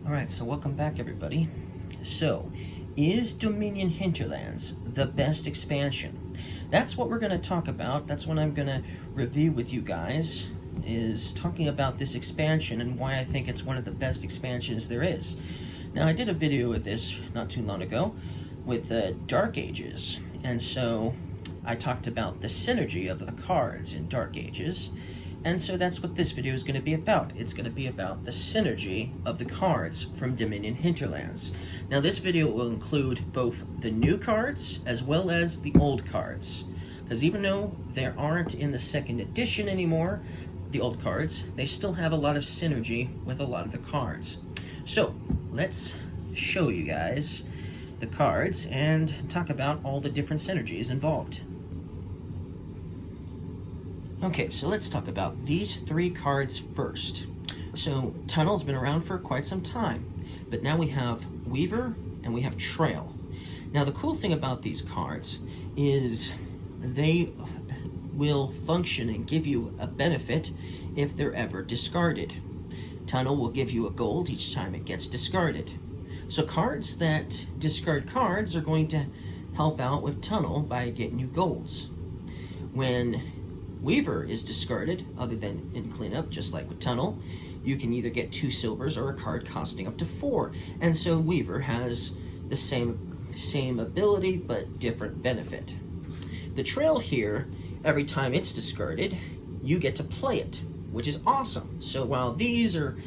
Alright, so welcome back everybody. So, is Dominion Hinterlands the best expansion? That's what we're going to talk about. That's what I'm going to review with you guys, is talking about this expansion and why I think it's one of the best expansions there is. Now, I did a video with this not too long ago with Dark Ages, and so I talked about the synergy of the cards in Dark Ages. And so that's what this video is going to be about. It's going to be about the synergy of the cards from Dominion Hinterlands. Now this video will include both the new cards as well as the old cards. Because even though they aren't in the second edition anymore, the old cards, they still have a lot of synergy with a lot of the cards. So let's show you guys the cards and talk about all the different synergies involved. Okay, so let's talk about these three cards first. So Tunnel's been around for quite some time, but now we have Weaver and we have Trail. Now the cool thing about these cards is they will function and give you a benefit if they're ever discarded. Tunnel will give you a gold each time it gets discarded. So cards that discard cards are going to help out with Tunnel by getting you golds. When Weaver is discarded, other than in cleanup, just like with Tunnel, you can either get 2 silvers or a card costing up to 4. And so Weaver has the same ability, but different benefit. The Trail here, every time it's discarded, you get to play it, which is awesome. So while these are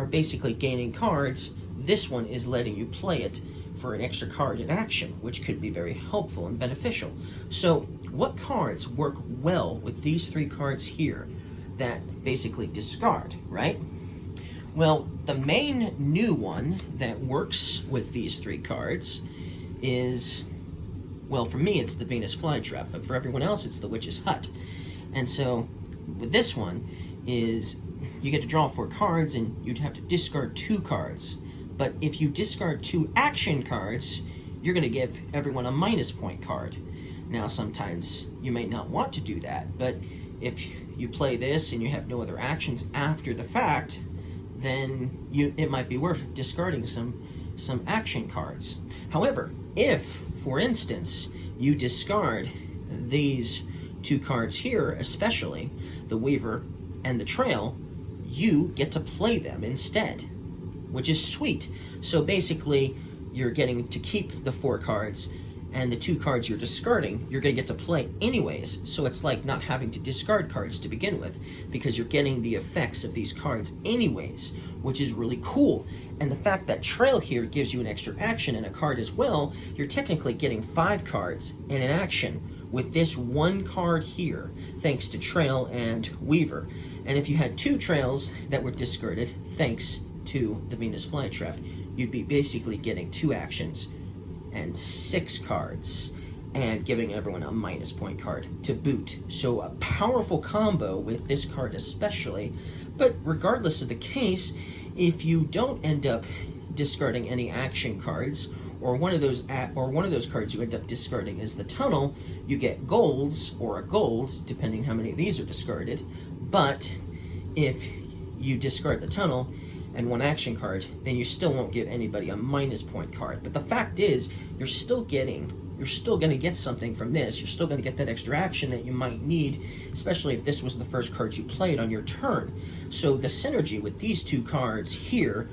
basically gaining cards, this one is letting you play it for an extra card in action, which could be very helpful and beneficial. So what cards work well with these three cards here that basically discard, right? Well, the main new one that works with these three cards is, well, for me it's the Venus Flytrap, but for everyone else it's the Witch's Hut. And so with this one is you get to draw 4 cards and you'd have to discard 2 cards. But if you discard 2 action cards, you're going to give everyone a minus point card. Now, sometimes you may not want to do that, but if you play this and you have no other actions after the fact, then it might be worth discarding some action cards. However, if, for instance, you discard these 2 cards here, especially the Weaver and the Trail, you get to play them instead, which is sweet. So basically, you're getting to keep the 4 cards, and the 2 cards you're discarding, you're going to get to play anyways. So it's like not having to discard cards to begin with, because you're getting the effects of these cards anyways, which is really cool. And the fact that Trail here gives you an extra action and a card as well, you're technically getting 5 cards and an action with this 1 card here, thanks to Trail and Weaver. And if you had 2 Trails that were discarded, thanks to the Venus Flytrap, you'd be basically getting 2 actions and 6 cards and giving everyone a minus point card to boot. So a powerful combo with this card especially. But regardless of the case, if you don't end up discarding any action cards, or one of those cards you end up discarding is the Tunnel, you get golds or a gold, depending how many of these are discarded. But if you discard the Tunnel and 1 action card, then you still won't give anybody a minus point card. But the fact is, you're still going to get something from this. You're still going to get that extra action that you might need, especially if this was the first card you played on your turn. So the synergy with these 2 cards here,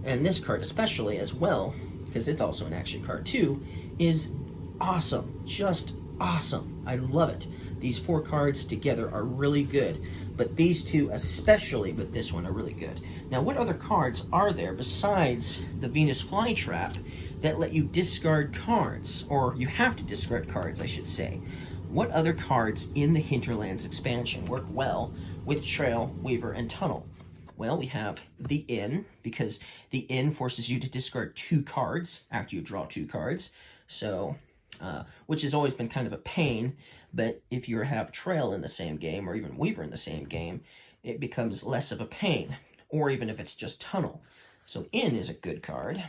and this card especially as well, because it's also an action card too, is awesome. Just awesome. I love it. These 4 cards together are really good, but these 2, especially with this one, are really good. Now, what other cards are there besides the Venus Flytrap that let you discard cards? Or you have to discard cards, I should say. What other cards in the Hinterlands expansion work well with Trail, Weaver, and Tunnel? Well, we have the Inn, because the Inn forces you to discard 2 cards after you draw 2 cards. So, which has always been kind of a pain, but if you have Trail in the same game, or even Weaver in the same game, it becomes less of a pain, or even if it's just Tunnel. So Inn is a good card.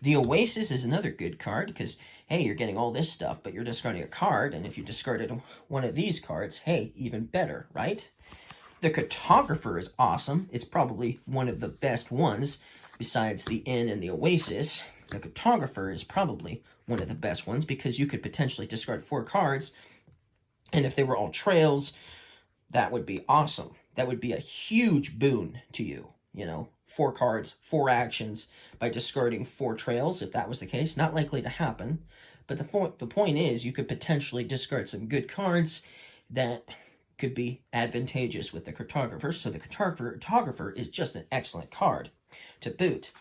The Oasis is another good card, because, hey, you're getting all this stuff, but you're discarding a card, and if you discarded one of these cards, hey, even better, right? The Cartographer is awesome. It's probably one of the best ones besides the Inn and the Oasis. The Cartographer is probably one of the best ones because you could potentially discard 4 cards, and if they were all trails, that would be awesome. That would be a huge boon to you, you know, 4 cards, 4 actions by discarding 4 trails. If that was the case, not likely to happen, but the point is you could potentially discard some good cards that could be advantageous with the Cartographer. So the Cartographer is just an excellent card to boot.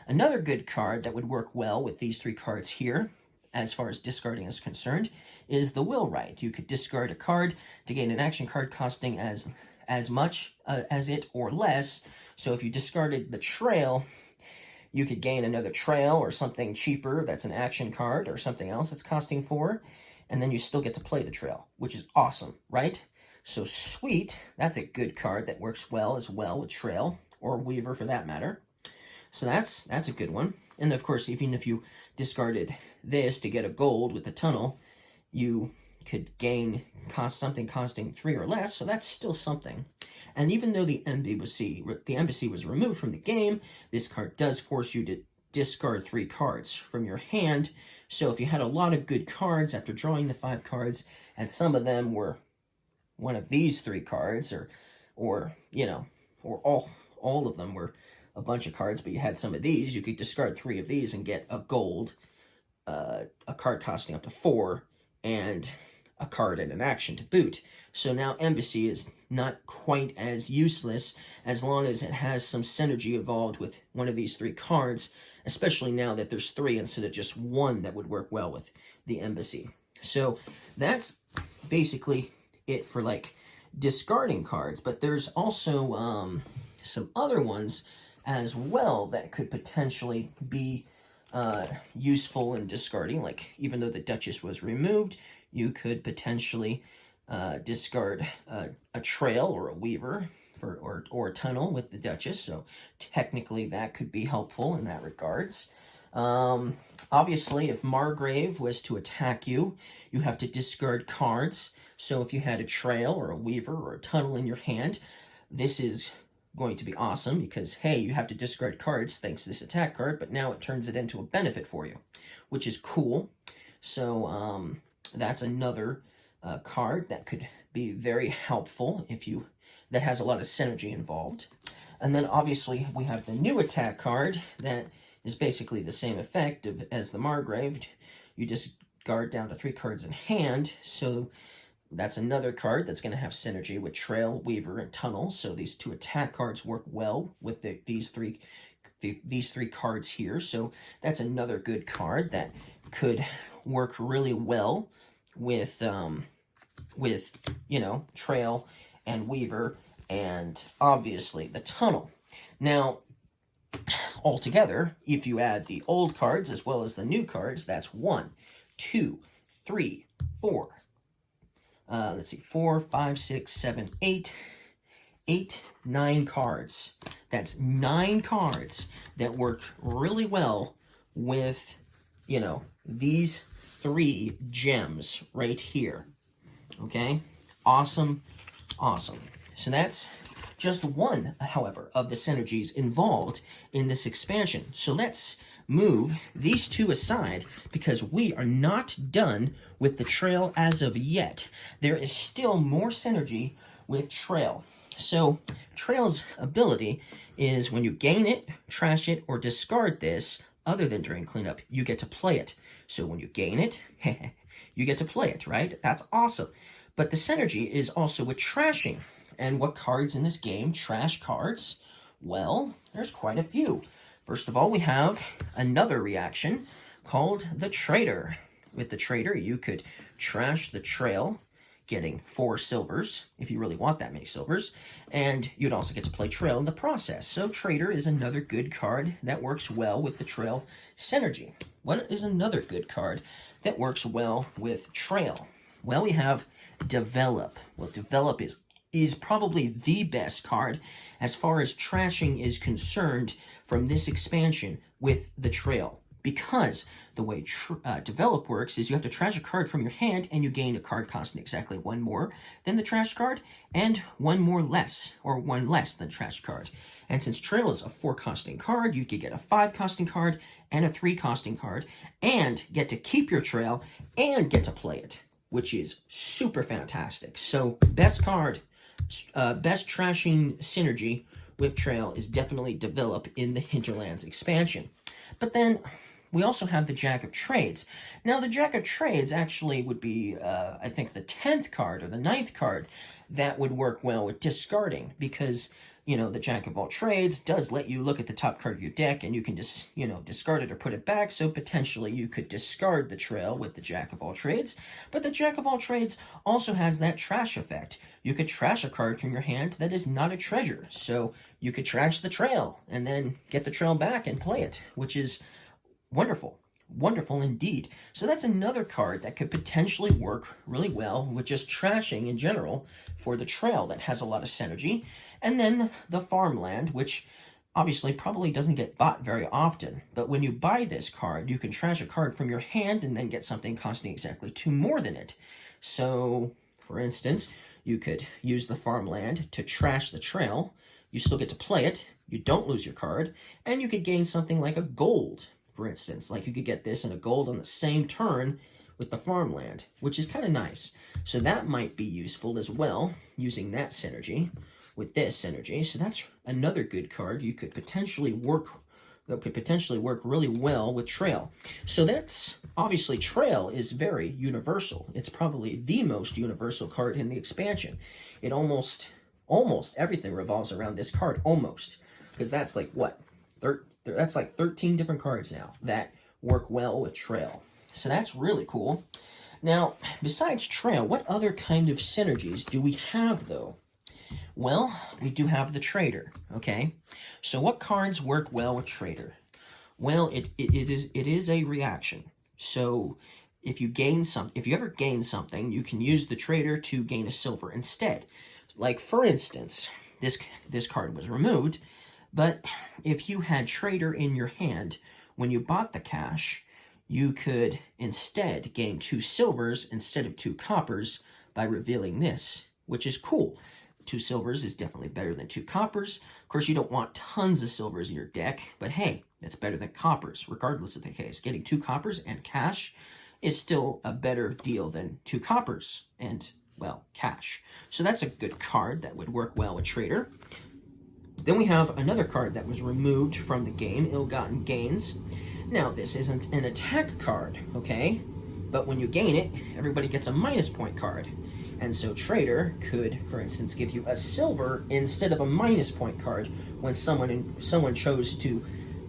Another good card that would work well with these 3 cards here, as far as discarding is concerned, is the Wheelwright. You could discard a card to gain an action card costing as much as it or less. So if you discarded the Trail, you could gain another Trail or something cheaper that's an action card or something else that's costing 4, and then you still get to play the Trail, which is awesome, right? So sweet, that's a good card that works well as well with Trail, or Weaver for that matter. So that's a good one. And of course, even if you discarded this to get a gold with the Tunnel, you could gain something costing 3 or less, so that's still something. And even though the embassy was removed from the game, this card does force you to discard 3 cards from your hand. So if you had a lot of good cards after drawing the 5 cards, and some of them were one of these 3 cards, or you know, or all of them were a bunch of cards, but you had some of these, you could discard 3 of these and get a gold, a card costing up to 4, and a card and an action to boot. So now Embassy is not quite as useless as long as it has some synergy involved with one of these 3 cards, especially now that there's 3 instead of just 1 that would work well with the Embassy. So that's basically it for like discarding cards, but there's also some other ones as well that could potentially be useful in discarding. Like, even though the Duchess was removed, you could potentially discard a Trail or a Weaver or a Tunnel with the Duchess, so technically that could be helpful in that regards. Obviously, if Margrave was to attack you, you have to discard cards. So if you had a Trail or a Weaver or a Tunnel in your hand, this is going to be awesome because, hey, you have to discard cards thanks to this attack card, but now it turns it into a benefit for you, which is cool. So that's another card that could be very helpful that has a lot of synergy involved. And then obviously we have the new attack card that is basically the same effect as the Margrave. You discard down to 3 cards in hand, so that's another card that's going to have synergy with Trail, Weaver, and Tunnel. So these 2 attack cards work well with these three cards here. So that's another good card that could work really well with you know, Trail and Weaver, and obviously the Tunnel. Now, altogether, if you add the old cards as well as the new cards, that's 1, 2, 3, 4. Let's see, 4, 5, 6, 7, 8, 9 cards. That's 9 cards that work really well with, you know, these 3 gems right here. Okay? Awesome, awesome. So that's just one, however, of the synergies involved in this expansion. So let's move these 2 aside because we are not done with the Trail as of yet. There is still more synergy with Trail. So Trail's ability is when you gain it, trash it, or discard this, other than during cleanup, you get to play it. So when you gain it, you get to play it, right? That's awesome. But the synergy is also with trashing. And what cards in this game trash cards? Well, there's quite a few. First of all, we have another reaction called the Trader. With the Trader, you could trash the Trail, getting 4 silvers, if you really want that many silvers, and you'd also get to play Trail in the process. So Trader is another good card that works well with the Trail synergy. What is another good card that works well with Trail? Well, we have Develop. Well, Develop is probably the best card as far as trashing is concerned from this expansion with the Trail. because the way develop works is you have to trash a card from your hand and you gain a card costing exactly one more than the trash card and one more less, or one less than trash card. And since trail is a 4 costing card, you could get a 5 costing card and a 3 costing card and get to keep your trail and get to play it, which is super fantastic. So best card, best trashing synergy with trail is definitely develop in the Hinterlands expansion. But then we also have the Jack of Trades. Now, the Jack of Trades actually would be, I think, the 10th card or the 9th card that would work well with discarding, because, you know, the Jack of all Trades does let you look at the top card of your deck and you can just, you know, discard it or put it back, so potentially you could discard the trail with the Jack of all Trades. But the Jack of all Trades also has that trash effect. You could trash a card from your hand that is not a treasure, so you could trash the trail and then get the trail back and play it, which is wonderful. Wonderful indeed. So that's another card that could potentially work really well with just trashing in general for the trail that has a lot of synergy. And then the farmland, which obviously probably doesn't get bought very often. But when you buy this card, you can trash a card from your hand and then get something costing exactly 2 more than it. So, for instance, you could use the farmland to trash the trail. You still get to play it. You don't lose your card. And you could gain something like a gold. For instance, like you could get this and a gold on the same turn with the farmland, which is kind of nice. So that might be useful as well, using that synergy with this synergy. So that's another good card you could potentially work, that could potentially work really well with trail. So that's, obviously trail is very universal. It's probably the most universal card in the expansion. It almost everything revolves around this card, almost, because that's like what? That's like 13 different cards now that work well with trail. So that's really cool. Now, besides trail, what other kind of synergies do we have, though? Well, we do have the trader, okay? So what cards work well with trader? Well, it is a reaction. So if you ever gain something, you can use the trader to gain a silver instead. Like, for instance, this card was removed, but if you had trader in your hand when you bought the cash, you could instead gain 2 silvers instead of 2 coppers by revealing this, which is cool. 2 silvers is definitely better than 2 coppers. Of course, you don't want tons of silvers in your deck, but hey, that's better than coppers, regardless of the case. Getting 2 coppers and cash is still a better deal than 2 coppers and, well, cash. So that's a good card that would work well with trader. Then we have another card that was removed from the game, Ill-Gotten Gains. Now, this isn't an attack card, okay? But when you gain it, everybody gets a minus point card. And so trader could, for instance, give you a silver instead of a minus point card when someone chose to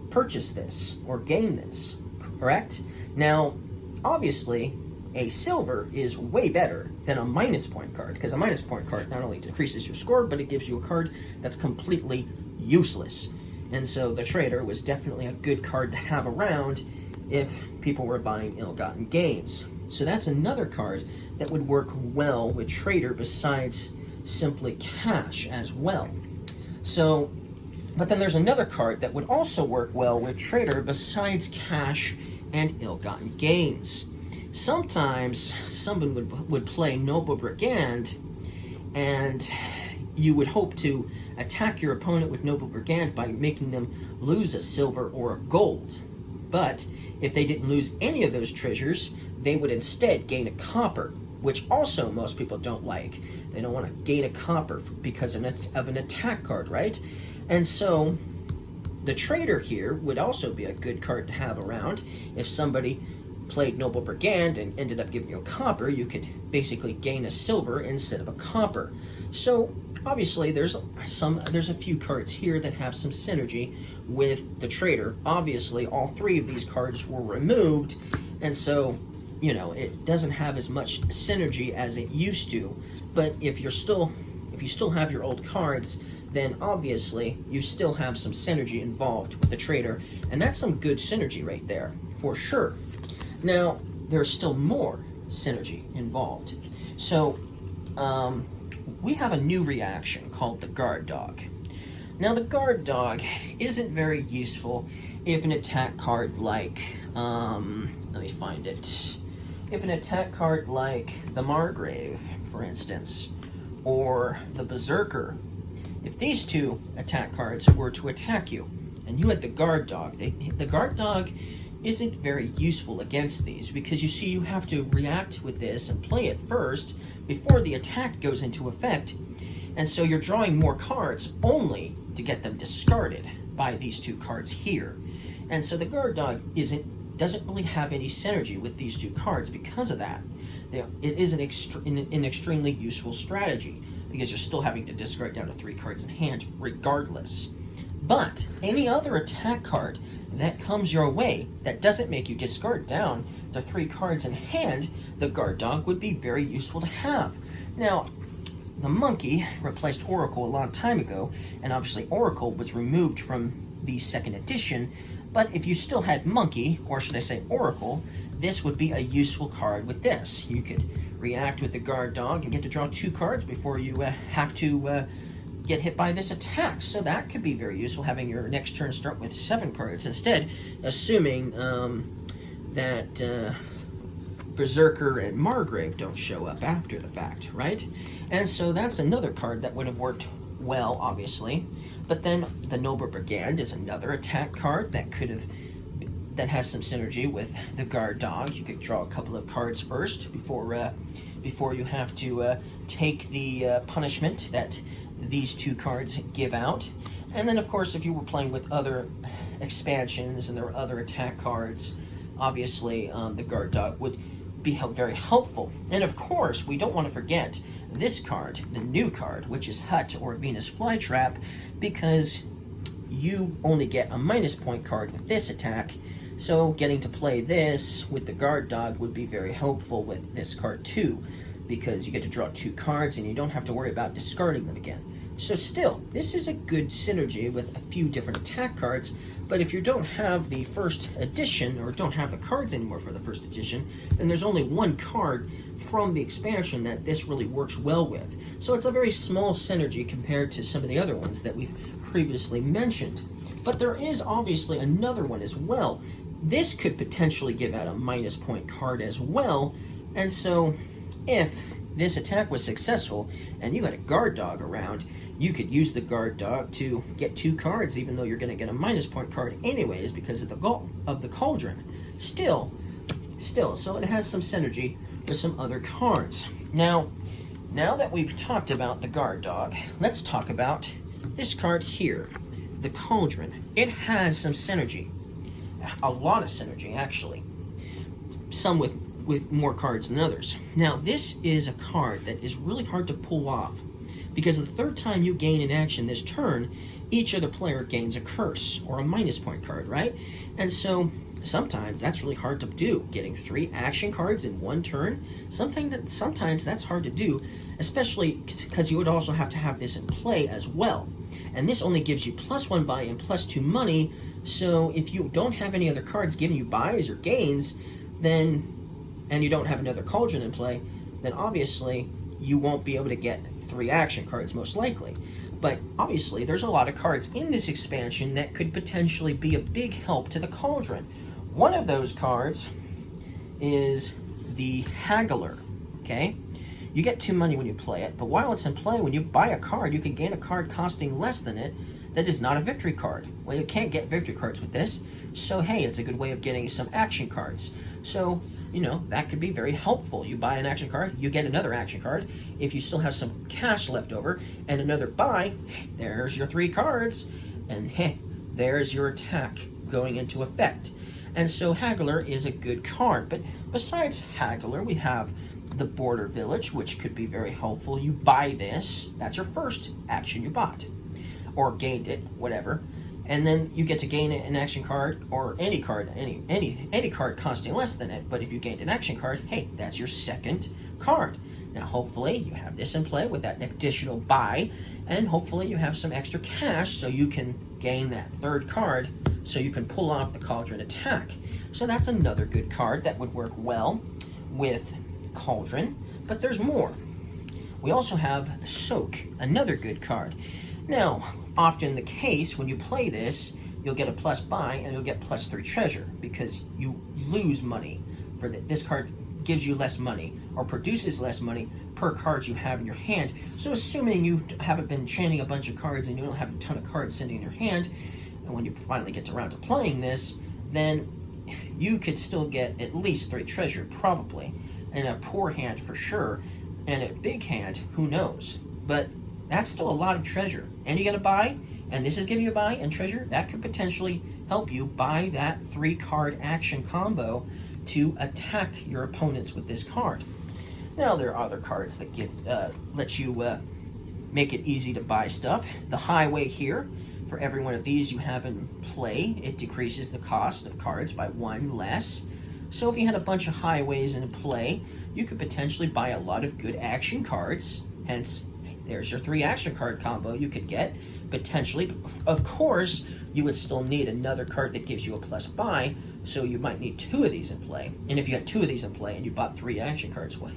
purchase this or gain this, correct? Now, obviously, a silver is way better than a minus point card, because a minus point card not only decreases your score, but it gives you a card that's completely useless. And so the trader was definitely a good card to have around if people were buying Ill-Gotten Gains. So that's another card that would work well with trader besides simply cash as well. So, but then there's another card that would also work well with trader besides cash and Ill-Gotten Gains. Sometimes someone would play Noble Brigand, and you would hope to attack your opponent with Noble Brigand by making them lose a silver or a gold. But if they didn't lose any of those treasures, they would instead gain a copper, which also most people don't like. They don't want to gain a copper because of an attack card, right? And so the trader here would also be a good card to have around. If somebody played Noble Brigand and ended up giving you a copper, you could basically gain a silver instead of a copper. So obviously there's a few cards here that have some synergy with the trader. Obviously all 3 of these cards were removed, and so, you know, it doesn't have as much synergy as it used to. But if you still have your old cards, then obviously you still have some synergy involved with the trader, and that's some good synergy right there for sure. Now, there's still more synergy involved. So, we have a new reaction called the Guard Dog. Now the guard dog isn't very useful if an attack card like, let me find it. If an attack card like the Margrave, for instance, or the Berserker, if these two attack cards were to attack you, and you had the guard dog, the guard dog isn't very useful against these, because you see you have to react with this and play it first before the attack goes into effect, and so you're drawing more cards only to get them discarded by these two cards here. And so the guard dog doesn't really have any synergy with these two cards because of that. It is an extremely useful strategy, because you're still having to discard down to 3 cards in hand regardless. But any other attack card that comes your way that doesn't make you discard down to 3 cards in hand, the guard dog would be very useful to have. Now, the monkey replaced Oracle a long time ago, and obviously Oracle was removed from the 2nd edition, but if you still had monkey, or should I say Oracle, this would be a useful card with this. You could react with the guard dog and get to draw 2 cards before you have to get hit by this attack. So that could be very useful, having your next turn start with 7 cards instead, assuming that Berserker and Margrave don't show up after the fact, right? And so that's another card that would have worked well, obviously. But then the Noble Brigand is another attack card that has some synergy with the guard dog. You could draw a couple of cards first before you have to take the punishment that these 2 cards give out. And then, of course, if you were playing with other expansions and there were other attack cards, obviously the guard dog would be very helpful. And of course, we don't want to forget this card, the new card, which is Hut or Venus Flytrap, because you only get a -point card with this attack. So getting to play this with the guard dog would be very helpful with this card too, because you get to draw 2 cards and you don't have to worry about discarding them again. So still, this is a good synergy with a few different attack cards, but if you don't have the 1st edition, or don't have the cards anymore for the 1st edition, then there's only 1 card from the expansion that this really works well with. So it's a very small synergy compared to some of the other ones that we've previously mentioned. But there is obviously another one as well. This could potentially give out a -point card as well, and so if this attack was successful and you had a guard dog around, you could use the guard dog to get 2 cards, even though you're going to get a -point card anyways because of the Cauldron. Still, so it has some synergy with some other cards. Now that we've talked about the guard dog, let's talk about this card here, the Cauldron. It has some synergy, a lot of synergy actually, some with more cards than others. Now, this is a card that is really hard to pull off, because the 3rd time you gain an action this turn, each other player gains a curse, or a -point card, right? And so, sometimes that's really hard to do, getting 3 action cards in 1 turn. Sometimes that's hard to do, especially because you would also have to have this in play as well. And this only gives you +1 buy and +2 money, so if you don't have any other cards giving you buys or gains, and you don't have another Cauldron in play, then obviously you won't be able to get 3 action cards, most likely. But obviously there's a lot of cards in this expansion that could potentially be a big help to the Cauldron. One of those cards is the Haggler, okay? You get 2 money when you play it, but while it's in play, when you buy a card, you can gain a card costing less than it that is not a victory card. Well, you can't get victory cards with this, so hey, it's a good way of getting some action cards. So, that could be very helpful. You buy an action card, you get another action card. If you still have some cash left over and another buy, there's your 3 cards, and hey, there's your attack going into effect. And so Haggler is a good card. But besides Haggler, we have the Border Village, which could be very helpful. You buy this, that's your first action you bought, or gained it, whatever. And then you get to gain an action card, or any card, any card costing less than it. But if you gained an action card, hey, that's your 2nd card. Now, hopefully, you have this in play with that additional buy, and hopefully you have some extra cash so you can gain that 3rd card, so you can pull off the Cauldron attack. So that's another good card that would work well with Cauldron. But there's more. We also have Soak, another good card. Now, often the case when you play this, you'll get a plus buy and you'll get +3 treasure because you lose money for this card gives you less money or produces less money per card you have in your hand. So assuming you haven't been chaining a bunch of cards and you don't have a ton of cards sitting in your hand, and when you finally get around to playing this, then you could still get at least 3 treasure, probably, in a poor hand for sure, and a big hand, who knows. But that's still a lot of treasure. And you get a buy, and this is giving you a buy and treasure, that could potentially help you buy that 3-card action combo to attack your opponents with this card. Now there are other cards that let you make it easy to buy stuff. The highway here, for every one of these you have in play, it decreases the cost of cards by 1 less. So if you had a bunch of highways in play, you could potentially buy a lot of good action cards. Hence, there's your 3 action card combo you could get, potentially. Of course, you would still need another card that gives you a plus buy, so you might need 2 of these in play. And if you had 2 of these in play and you bought 3 action cards, well,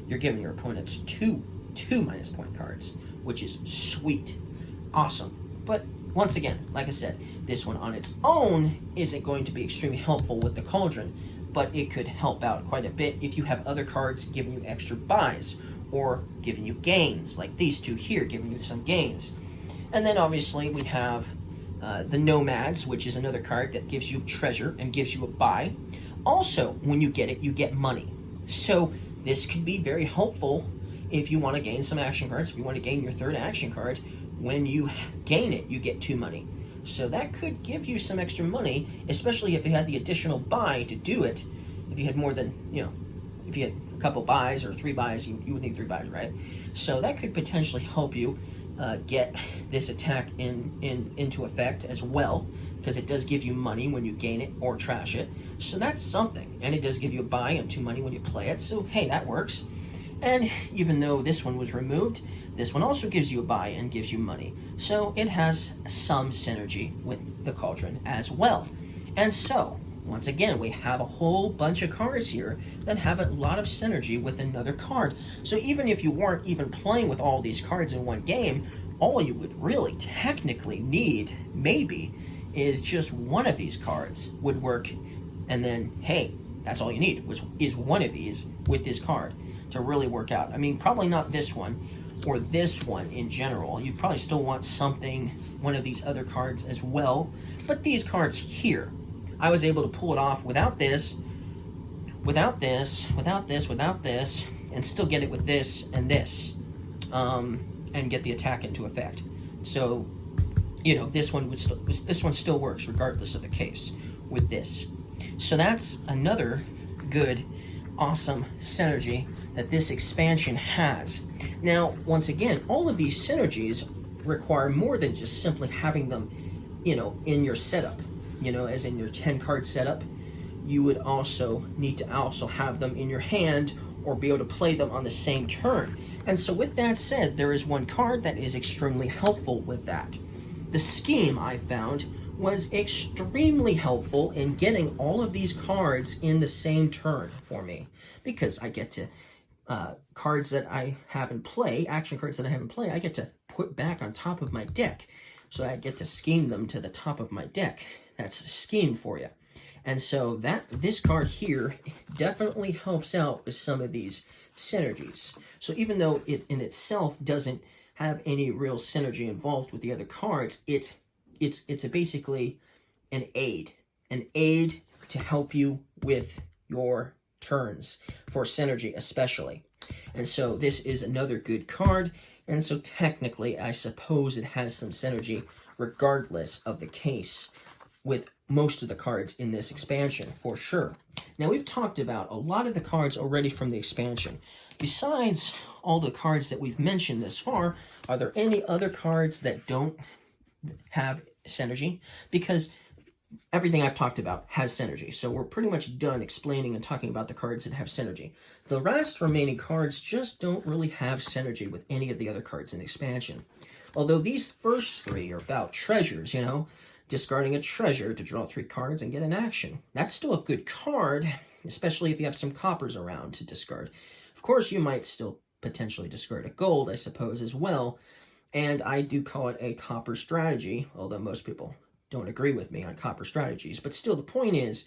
you're giving your opponents two minus point cards, which is sweet. Awesome. But once again, like I said, this one on its own isn't going to be extremely helpful with the Cauldron, but it could help out quite a bit if you have other cards giving you extra buys or giving you gains, like these 2 here giving you some gains. And then obviously we have the Nomads, which is another card that gives you treasure and gives you a buy. Also, when you get it, you get money. So this could be very helpful if you want to gain some action cards. If you want to gain your 3rd action card, when you gain it, you get 2 money. So that could give you some extra money, especially if you had the additional buy to do it. If you had more than, if you had a couple buys or 3 buys, you would need 3 buys, right? So that could potentially help you get this attack into effect as well, because it does give you money when you gain it or trash it. So that's something. And it does give you a buy and 2 money when you play it. So hey, that works. And even though this one was removed, this one also gives you a buy and gives you money. So it has some synergy with the Cauldron as well. And so, once again, we have a whole bunch of cards here that have a lot of synergy with another card. So even if you weren't even playing with all these cards in one game, all you would really technically need, maybe, is just one of these cards would work. And then, hey, that's all you need, is one of these with this card to really work out. I mean, probably not this one or this one in general. You probably still want something, one of these other cards as well. But these cards here, I was able to pull it off without this, without this, without this, without this, and still get it with this and this, and get the attack into effect. So, this one still works regardless of the case with this. So that's another good, awesome synergy that this expansion has. Now, once again, all of these synergies require more than just simply having them, in your setup. As in your 10-card setup, you would also need to also have them in your hand or be able to play them on the same turn. And so with that said, there is one card that is extremely helpful with that. The Scheme, I found, was extremely helpful in getting all of these cards in the same turn for me, because I get to cards that I have in play, action cards that I have in play, I get to put back on top of my deck. So I get to scheme them to the top of my deck. That's a scheme for you. And so this card here definitely helps out with some of these synergies. So even though it in itself doesn't have any real synergy involved with the other cards, it's basically an aid to help you with your turns for synergy especially. And so this is another good card, and so technically I suppose it has some synergy regardless of the case with most of the cards in this expansion for sure. Now we've talked about a lot of the cards already from the expansion. Besides all the cards that we've mentioned this far, are there any other cards that don't have synergy? Because everything I've talked about has synergy. So we're pretty much done explaining and talking about the cards that have synergy. The rest remaining cards just don't really have synergy with any of the other cards in the expansion. Although these first 3 are about treasures, discarding a treasure to draw 3 cards and get an action. That's still a good card, especially if you have some coppers around to discard. Of course, you might still potentially discard a gold, I suppose, as well. And I do call it a copper strategy, although most people don't agree with me on copper strategies. But still, the point is,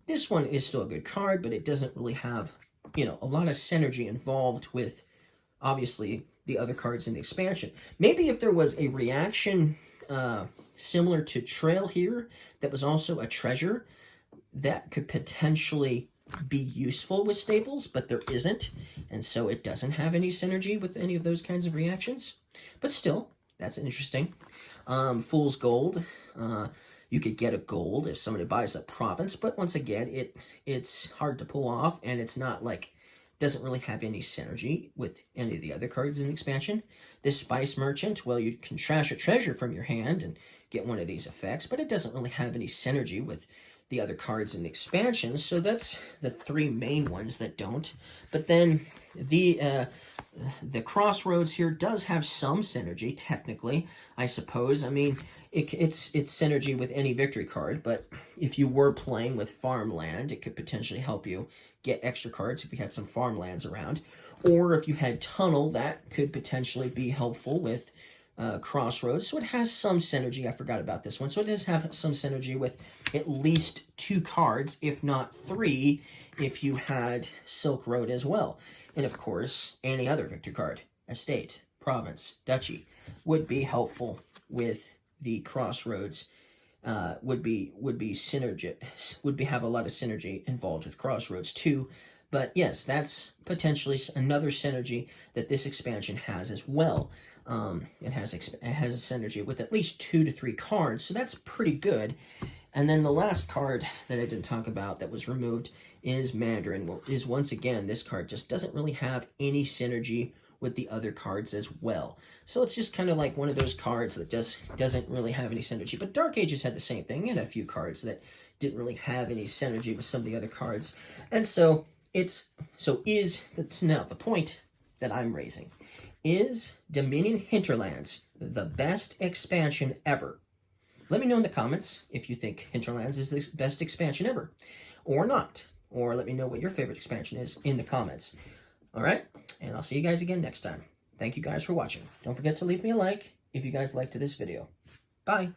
this one is still a good card, but it doesn't really have, you know, a lot of synergy involved with, obviously, the other cards in the expansion. Maybe if there was a reaction similar to Trail here that was also a treasure, that could potentially be useful with staples, but there isn't, and so it doesn't have any synergy with any of those kinds of reactions. But still, that's interesting. Fool's Gold. You could get a gold if somebody buys a province, but once again, it's hard to pull off, and it's not like, doesn't really have any synergy with any of the other cards in the expansion. This Spice Merchant, well, you can trash a treasure from your hand and get one of these effects, but it doesn't really have any synergy with the other cards in the expansion, so that's the three main ones that don't. But then the Crossroads here does have some synergy, technically, I suppose. I mean, it's synergy with any victory card, but if you were playing with farmland, it could potentially help you get extra cards if you had some farmlands around. Or if you had Tunnel, that could potentially be helpful with Crossroads. So it has some synergy. I forgot about this one. So it does have some synergy with at least 2 cards, if not 3, if you had Silk Road as well. And of course, any other victory card, estate, province, duchy, would be helpful with the Crossroads. Would be synergy, have a lot of synergy involved with Crossroads too. But yes, that's potentially another synergy that this expansion has as well. It has a synergy with at least 2 to 3 cards, so that's pretty good. And then the last card that I didn't talk about that was removed is Mandarin. Well, is once again, this card just doesn't really have any synergy with the other cards as well. So it's just kind of like one of those cards that just doesn't really have any synergy. But Dark Ages had the same thing. It had a few cards that didn't really have any synergy with some of the other cards. And so now the point that I'm raising. Is Dominion Hinterlands the best expansion ever? Let me know in the comments if you think Hinterlands is the best expansion ever or not. Or let me know what your favorite expansion is in the comments. All right, and I'll see you guys again next time. Thank you guys for watching. Don't forget to leave me a like if you guys liked this video. Bye.